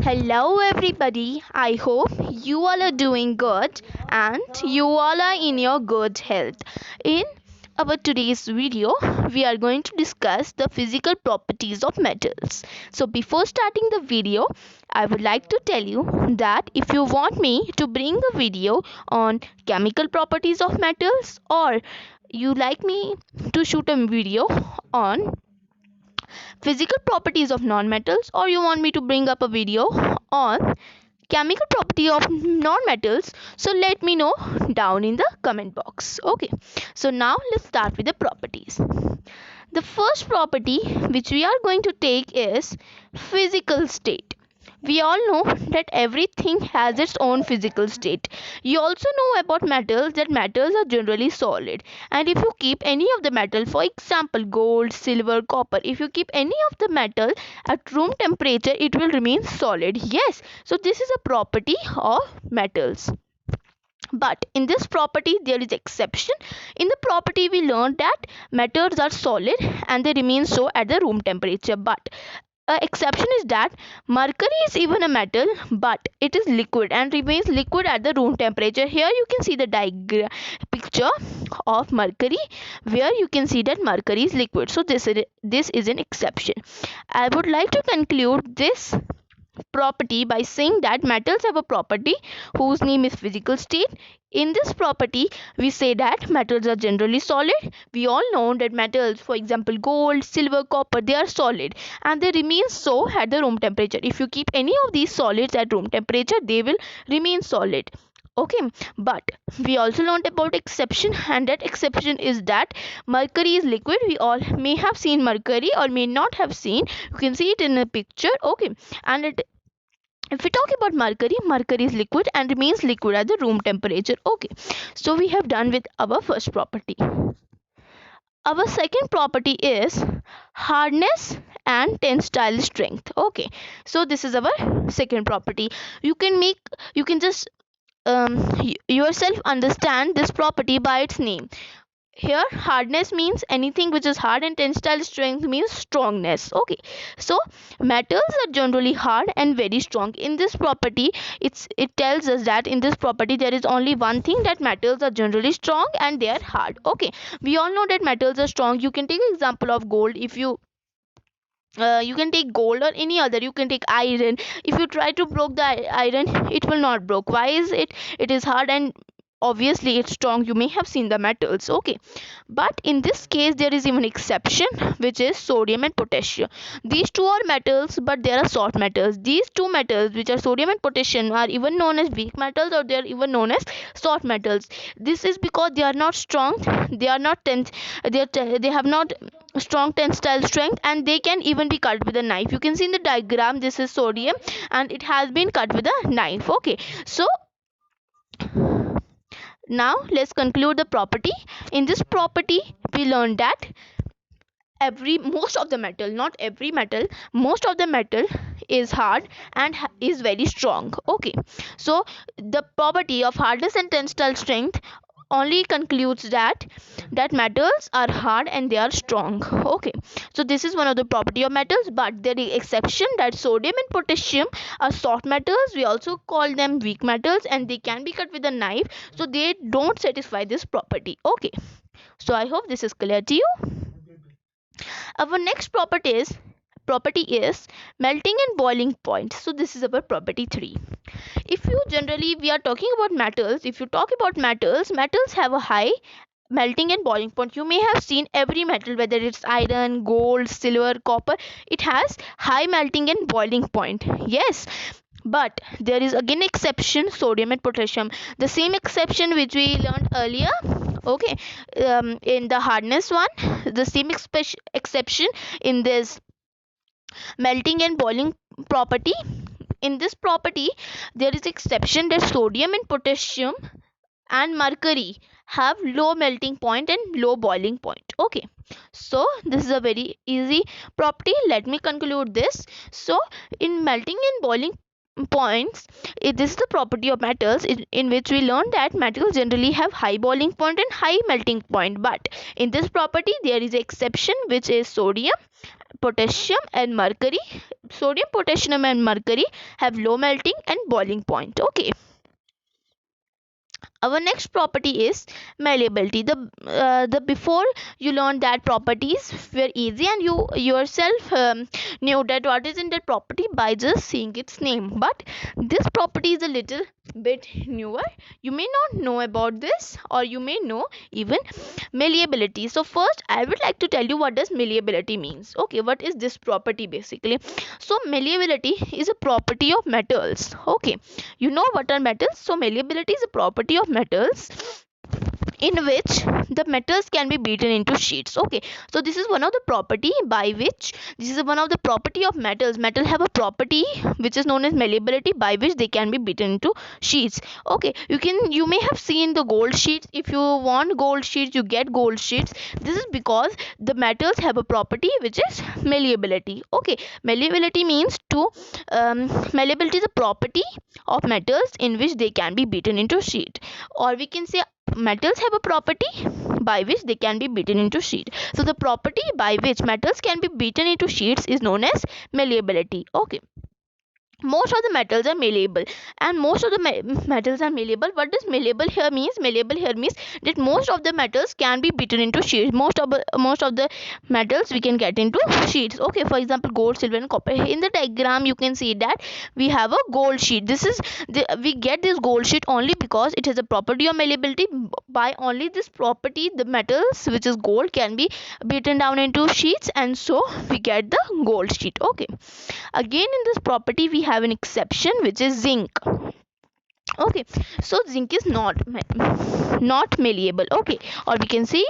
Hello, everybody. I hope you all are doing good and you all are in your good health. In our today's video, we are going to discuss the physical properties of metals. So, before starting the video, I would like to tell you that if you want me to bring a video on chemical properties of metals, or you like me to shoot a video on physical properties of non-metals, or you want me to bring up a video on chemical property of non-metals, so let me know down in the comment box. Okay, so now let's start with the properties. The first property which we are going to take is physical state. We all know that everything has its own physical state. You also know about metals, that metals are generally solid, and if you keep any of the metal, for example gold, silver, copper, if you keep any of the metal at room temperature, it will remain solid. Yes, so this is a property of metals. But in this property there is exception. In the property we learned that metals are solid and they remain so at the room temperature. But exception is that mercury is even a metal, but it is liquid and remains liquid at the room temperature. Here you can see the diagram picture of mercury, where you can see that mercury is liquid. So this is an exception. I would like to conclude this property by saying that metals have a property whose name is physical state. In this property we say that metals are generally solid. We all know that metals, for example gold, silver, copper, they are solid and they remain so at the room temperature. If you keep any of these solids at room temperature, they will remain solid. Okay, but we also learned about exception, and that exception is that mercury is liquid. We all may have seen mercury or may not have seen. You can see it in a picture. Okay, and if we talk about mercury, mercury is liquid and remains liquid at the room temperature. Okay, so we have done with our first property. Our second property is hardness and tensile strength. Okay, so this is our second property. You can just yourself understand this property by its name. Here hardness means anything which is hard, and tensile strength means strongness. Okay, so metals are generally hard and very strong. In this property, it tells us that in this property there is only one thing, that metals are generally strong and they are hard. Okay, we all know that metals are strong. You can take example of gold. If you can take gold, or any other, you can take iron. If you try to break the iron, it will not break. Why is it? It is hard and obviously it's strong. You may have seen the metals. Okay, but in this case there is even exception, which is sodium and potassium. These two are metals, but they are soft metals. These two metals, which are sodium and potassium, are even known as weak metals, or they are even known as soft metals. This is because they are not strong, they are not tense, they have not strong tensile strength, and they can even be cut with a knife. You can see in the diagram, this is sodium and it has been cut with a knife. Okay, so now let's conclude the property. In this property we learned that most of the metal, not every metal, most of the metal is hard and is very strong. Okay, so the property of hardness and tensile strength only concludes that metals are hard and they are strong. Okay, so this is one of the property of metals, but there is exception, that sodium and potassium are soft metals. We also call them weak metals and they can be cut with a knife, so they don't satisfy this property. Okay, so I hope this is clear to you. Our next property is melting and boiling point. So this is our property 3. If you generally, we are talking about metals. If you talk about metals, metals have a high melting and boiling point. You may have seen every metal, whether it's iron, gold, silver, copper, it has high melting and boiling point. Yes, but there is again exception, sodium and potassium. The same exception which we learned earlier. Okay, in the hardness one, the same exception in this melting and boiling property. In this property there is exception that sodium and potassium and mercury have low melting point and low boiling point. Okay, so this is a very easy property. Let me conclude this. So in melting and boiling points, this is the property of metals, in which we learned that metals generally have high boiling point and high melting point. But in this property there is an exception, which is sodium potassium and mercury. Sodium, potassium and mercury have low melting and boiling point. Okay. Our next property is malleability. The before you learned that properties were easy, and you yourself knew that what is in that property by just seeing its name. But this property is a little bit newer. You may not know about this, or you may know even malleability. So first I would like to tell you what does malleability means. Okay, what is this property basically? So malleability is a property of metals. Okay, you know what are metals? So malleability is a property of metals in which the metals can be beaten into sheets. Okay, so this is one of the property by which, this is one of the property of metals. Metal have a property which is known as malleability, by which they can be beaten into sheets. Okay, you may have seen the gold sheets. If you want gold sheets, you get gold sheets. This is because the metals have a property which is malleability. Okay, malleability means to malleability is a property of metals in which they can be beaten into sheet, or we can say metals have a property by which they can be beaten into sheet. So the property by which metals can be beaten into sheets is known as malleability. Okay, most of the metals are malleable, and most of the metals are malleable. What does malleable here means? Malleable here means that most of the metals can be beaten into sheets. Most of the metals we can get into sheets. Okay, for example, gold, silver and copper. In the diagram you can see that we have a gold sheet. This is we get this gold sheet only because it has a property of malleability. By only this property, the metals which is gold can be beaten down into sheets, and so we get the gold sheet. Okay, again in this property we have an exception, which is zinc. Okay, so zinc is not malleable. Okay, or we can say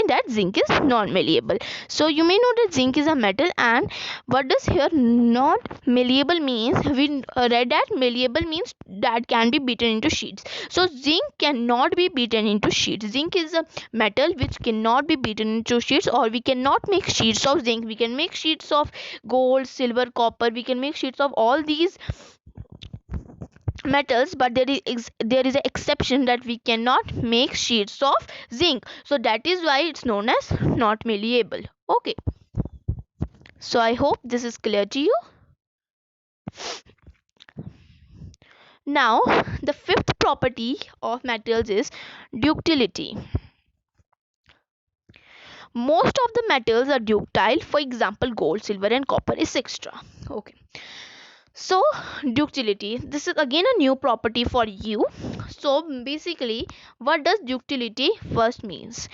that zinc is non malleable. So you may know that zinc is a metal, and what does here not malleable means? We read that malleable means that can be beaten into sheets. So zinc cannot be beaten into sheets. Zinc is a metal which cannot be beaten into sheets, or we cannot make sheets of zinc. We can make sheets of gold, silver, copper. We can make sheets of all these metals, but there is an exception that we cannot make sheets of zinc. So that is why it's known as not malleable. Okay, so I hope this is clear to you. Now the fifth property of metals is ductility. Most of the metals are ductile, for example gold, silver and copper, etc. Okay, so ductility, this is again a new property for you. So basically, what does ductility first means?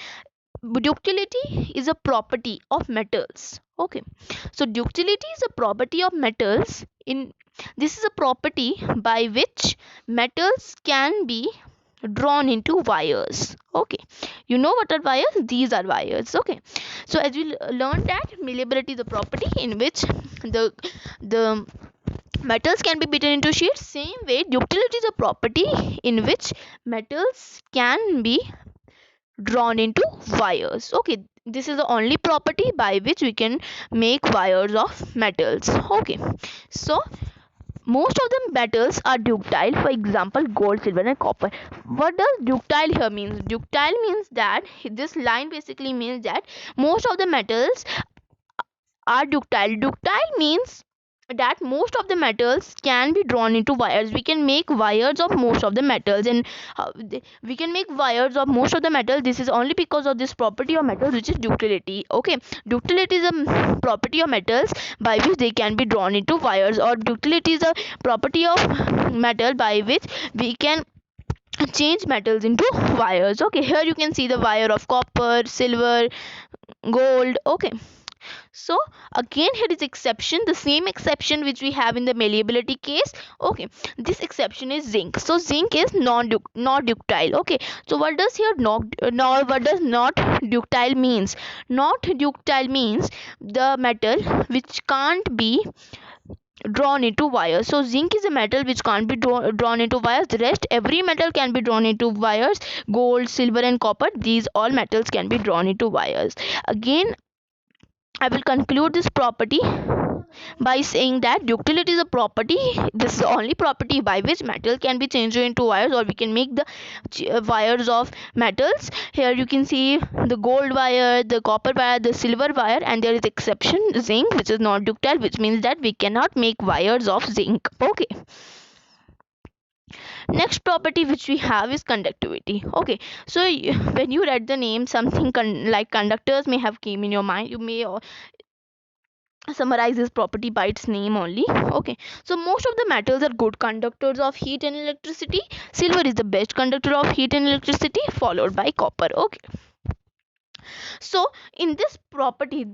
Ductility is a property of metals. Okay, so ductility is a property of metals. In this is a property by which metals can be drawn into wires. Okay, you know what are wires? These are wires. Okay, so as we learned that malleability is a property in which the metals can be beaten into sheets. Same way, ductility is a property in which metals can be drawn into wires. Okay, this is the only property by which we can make wires of metals. Okay, so most of the metals are ductile, for example gold, silver and copper. What does ductile here means? Ductile means that this line basically means that most of the metals are ductile. Ductile means that most of the metals can be drawn into wires. We can make wires of most of the metals, and we can make wires of most of the metals. This is only because of this property of metals, which is ductility. Okay, ductility is a property of metals by which they can be drawn into wires, or ductility is a property of metal by which we can change metals into wires. Okay, here you can see the wire of copper, silver, gold. Okay, so again here is exception, the same exception which we have in the malleability case. Okay, this exception is zinc. So zinc is not ductile. Okay, so what does here what does not ductile means? Not ductile means the metal which can't be drawn into wires. So zinc is a metal which can't be drawn into wires. The rest every metal can be drawn into wires. Gold, silver and copper, these all metals can be drawn into wires. Again, I will conclude this property by saying that ductility is a property. This is the only property by which metal can be changed into wires, or we can make the wires of metals. Here you can see the gold wire, the copper wire, the silver wire, and there is exception zinc, which is not ductile, which means that we cannot make wires of zinc. Okay. Next property which we have is conductivity. Okay, so when you read the name, something like conductors may have came in your mind. You may summarize this property by its name only. Okay, so most of the metals are good conductors of heat and electricity. Silver is the best conductor of heat and electricity, followed by copper. Okay, so in this property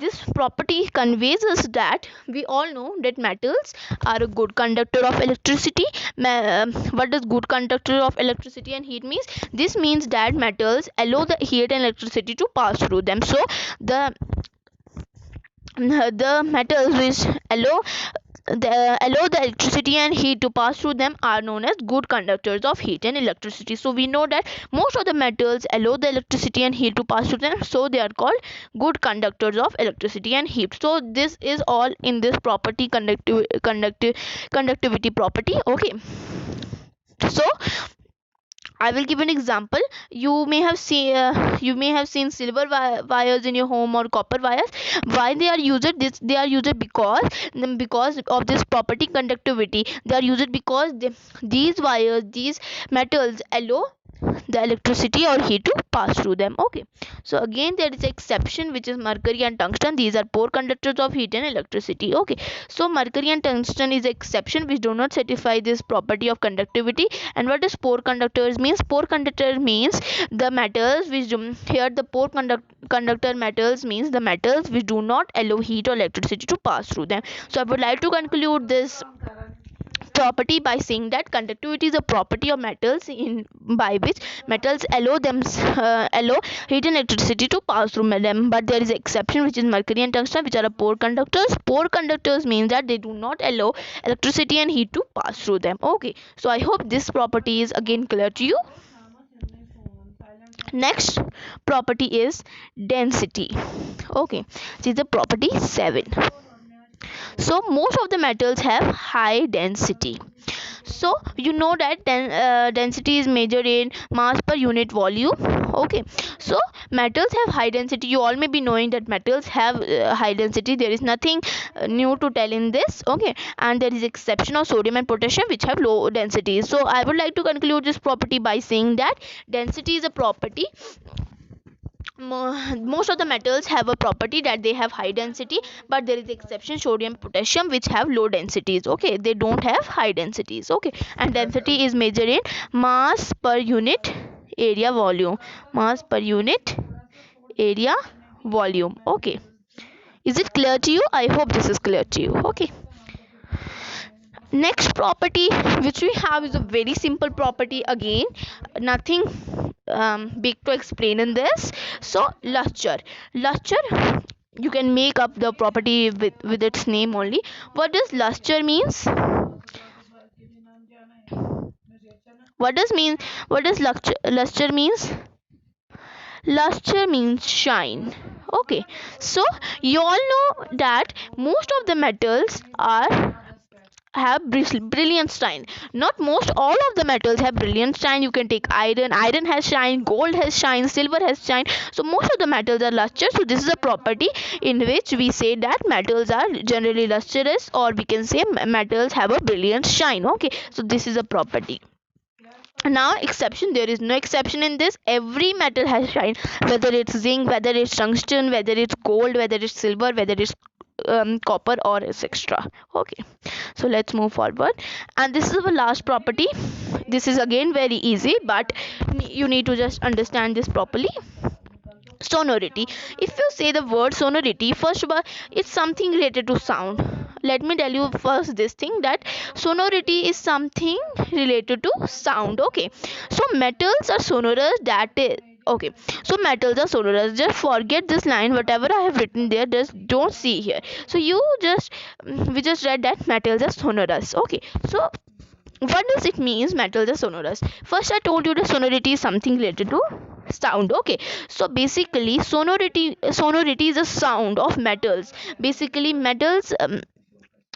conveys us that we all know that metals are a good conductor of electricity. What does good conductor of electricity and heat means? This means that metals allow the heat and electricity to pass through them. So the metals which allow the electricity and heat to pass through them are known as good conductors of heat and electricity. So we know that most of the metals allow the electricity and heat to pass through them, so they are called good conductors of electricity and heat. So this is all in this property, conductivity property. Okay, so I will give an example. You may have seen silver wires in your home, or copper wires. Why they are used? They are used because of this property, conductivity. They are used because these wires, these metals allow the electricity or heat to pass through them. Okay, so again there is exception, which is mercury and tungsten. These are poor conductors of heat and electricity. Okay, so mercury and tungsten is exception which do not satisfy this property of conductivity. And what does poor conductors means? Poor conductor means the metals which here the poor conductor metals means the metals which do not allow heat or electricity to pass through them. So I would like to conclude this property by saying that conductivity is a property of metals in by which metals allow heat and electricity to pass through them. But there is an exception, which is mercury and tungsten, which are poor conductors. Poor conductors means that they do not allow electricity and heat to pass through them. Okay, so I hope this property is again clear to you. Next property is density. Okay, this is the property 7. So most of the metals have high density. So you know that density is measured in mass per unit volume. Okay, so metals have high density. You all may be knowing that metals have high density. There is nothing new to tell in this. Okay, and there is exception of sodium and potassium, which have low density. So I would like to conclude this property by saying that density is a property. Most of the metals have a property that they have high density, but there is exception, sodium, potassium, which have low densities. Okay, they don't have high densities. Okay, and density is measured in mass per unit area volume. Mass per unit area volume. Okay, is it clear to you? I hope this is clear to you. Okay, next property which we have is a very simple property. Again, nothing big to explain in this. So luster, you can make up the property with its name only. What does luster means? What does luster means? Luster means shine. Okay, so you all know that most of the metals are have brilliant shine. Not most, all of the metals have brilliant shine. You can take iron has shine, gold has shine, silver has shine. So most of the metals are lustrous. So this is a property in which we say that metals are generally lustrous, or we can say metals have a brilliant shine. Okay, so this is a property. Now exception, there is no exception in this. Every metal has shine, whether it's zinc, whether it's tungsten, whether it's gold, whether it's silver, whether it's copper, or etc. Okay, so let's move forward, and this is the last property. This is again very easy, but you need to just understand this properly. Sonority. If you say the word sonority, first of all, it's something related to sound. Let me tell you first this thing, that sonority is something related to sound. Okay, so metals are sonorous. That is okay, so metals are sonorous. Just forget this line, whatever I have written there, just don't see here. So you just we just read that metals are sonorous. Okay, so what does it means metals are sonorous? First I told you that sonority is something related to sound. Okay, so basically sonority is a sound of metals. Basically metals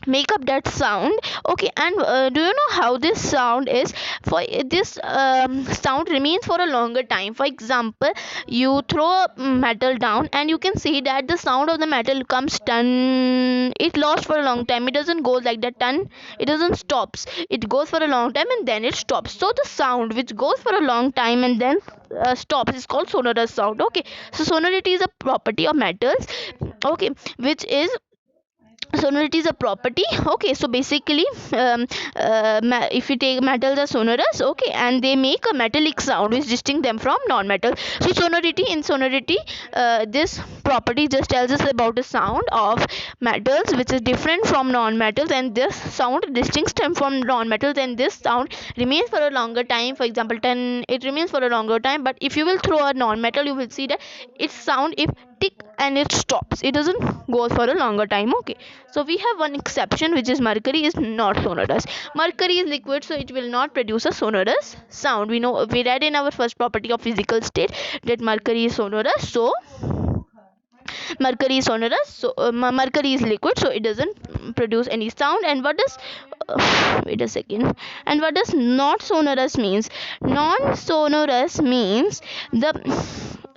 make up that sound. Okay, and do you know how this sound is? For this sound remains for a longer time. For example, you throw a metal down and you can see that the sound of the metal comes ton. It lasts for a long time. It doesn't go like that ton. It doesn't stops. It goes for a long time and then it stops. So the sound which goes for a long time and then stops is called sonorous sound. Okay, so sonority is a property of metals. Okay, which is sonority is a property. Okay, so basically if you take metals are sonorous. Okay, and they make a metallic sound which distinct them from non-metal. So sonority, this property just tells us about the sound of metals which is different from non-metals, and this sound distincts them from non-metals, and this sound remains for a longer time. For example, 10, it remains for a longer time. But if you will throw a non-metal, you will see that its sound if tick and it stops, it doesn't go for a longer time. Okay, so we have one exception, which is mercury is not sonorous. Mercury is liquid, so it will not produce a sonorous sound. We read in our first property of physical state that mercury is sonorous. So mercury is sonorous, so mercury is liquid, so it doesn't produce any sound. And what does wait a second, and what does not sonorous means? Non sonorous means the,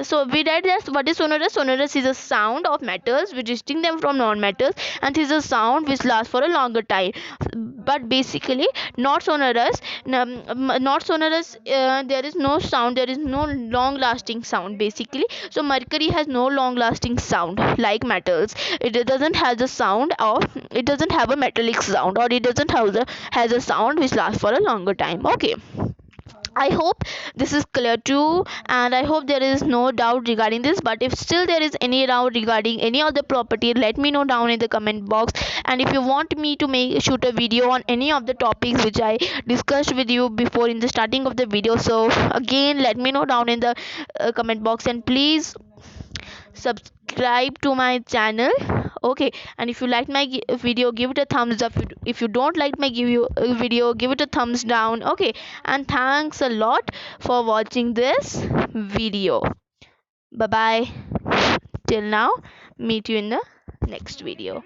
so we read that what is sonorous. Sonorous is a sound of metals which distinct them from non-metals, and this is a sound which lasts for a longer time. But basically not sonorous, not sonorous, there is no sound, there is no long lasting sound basically. So mercury has no long lasting sound like metals. It doesn't have the sound of, it doesn't have a metallic sound, or it doesn't have has a sound which lasts for a longer time. Okay, I hope this is clear too, and I hope there is no doubt regarding this. But if still there is any doubt regarding any of the property, let me know down in the comment box. And if you want me to shoot a video on any of the topics which I discussed with you before in the starting of the video, so again let me know down in the comment box, and please subscribe to my channel. Okay, and if you like my video, give it a thumbs up. If you don't like my video, give it a thumbs down. Okay, and thanks a lot for watching this video. Bye bye till now. Meet you in the next video.